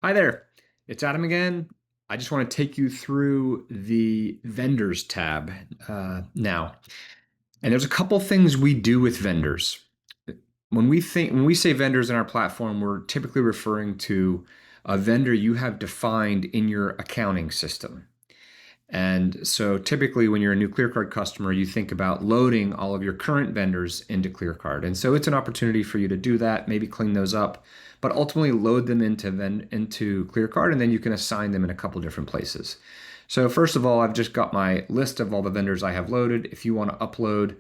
Hi there, it's Adam again. I just want to take you through the vendors tab now. And there's a couple things we do with vendors. When we say vendors in our platform, we're typically referring to a vendor you have defined in your accounting system. And so typically when you're a new ClearCard customer, you think about loading all of your current vendors into ClearCard. And so it's an opportunity for you to do that, maybe clean those up, but ultimately load them into ClearCard, and then you can assign them in a couple different places. So first of all, I've just got my list of all the vendors I have loaded. If you want to upload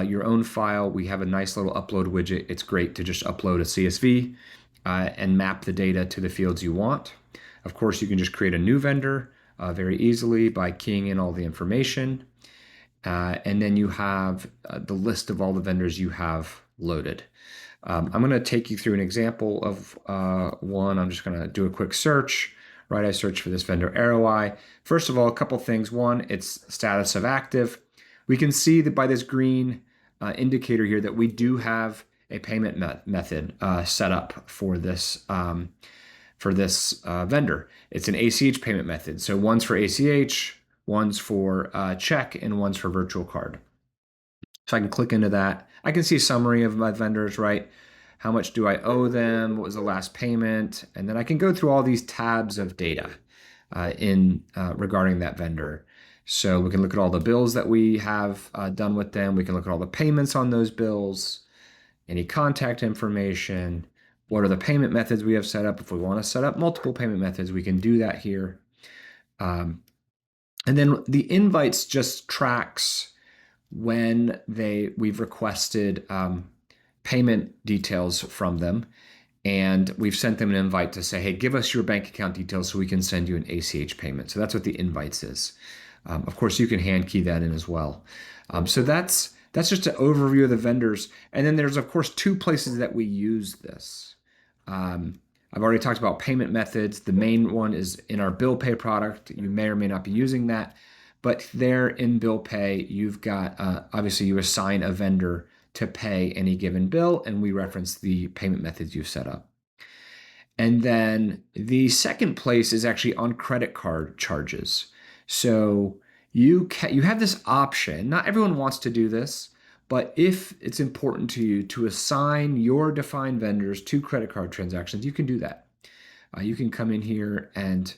your own file, we have a nice little upload widget. It's great to just upload a CSV and map the data to the fields you want. Of course, you can just create a new vendor very easily by keying in all the information. And then you have the list of all the vendors you have loaded. I'm going to take you through an example of one. I'm just going to do a quick search. Right, I search for this vendor ROI. First of all, a couple things. One, its status of active. We can see that by this green indicator here that we do have a payment method set up for this vendor. It's an ACH payment method. So one's for ACH, one's for check, and one's for virtual card. So I can click into that. I can see a summary of my vendors, right? How much do I owe them? What was the last payment? And then I can go through all these tabs of data regarding that vendor. So we can look at all the bills that we have done with them. We can look at all the payments on those bills, any contact information, what are the payment methods we have set up. If we want to set up multiple payment methods, we can do that here. And then the invites just tracks when we've requested payment details from them, and we've sent them an invite to say, hey, give us your bank account details so we can send you an ACH payment. So that's what the invites is. Of course, you can hand key that in as well. So that's just an overview of the vendors. And then there's, of course, two places that we use this. I've already talked about payment methods. The main one is in our bill pay product. You may or may not be using that. But there in bill pay, you've got, obviously, you assign a vendor to pay any given bill, and we reference the payment methods you've set up. And then the second place is actually on credit card charges. So you have this option. Not everyone wants to do this, but if it's important to you to assign your defined vendors to credit card transactions, you can do that. You can come in here and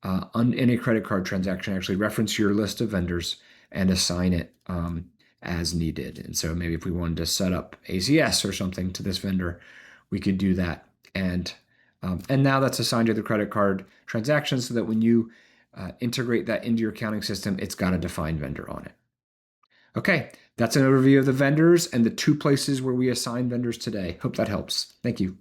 on any credit card transaction, actually reference your list of vendors and assign it as needed. And so maybe if we wanted to set up ACS or something to this vendor, we could do that. And now that's assigned to the credit card transaction so that when you integrate that into your accounting system, it's got a defined vendor on it. Okay, that's an overview of the vendors and the two places where we assign vendors today. Hope that helps. Thank you.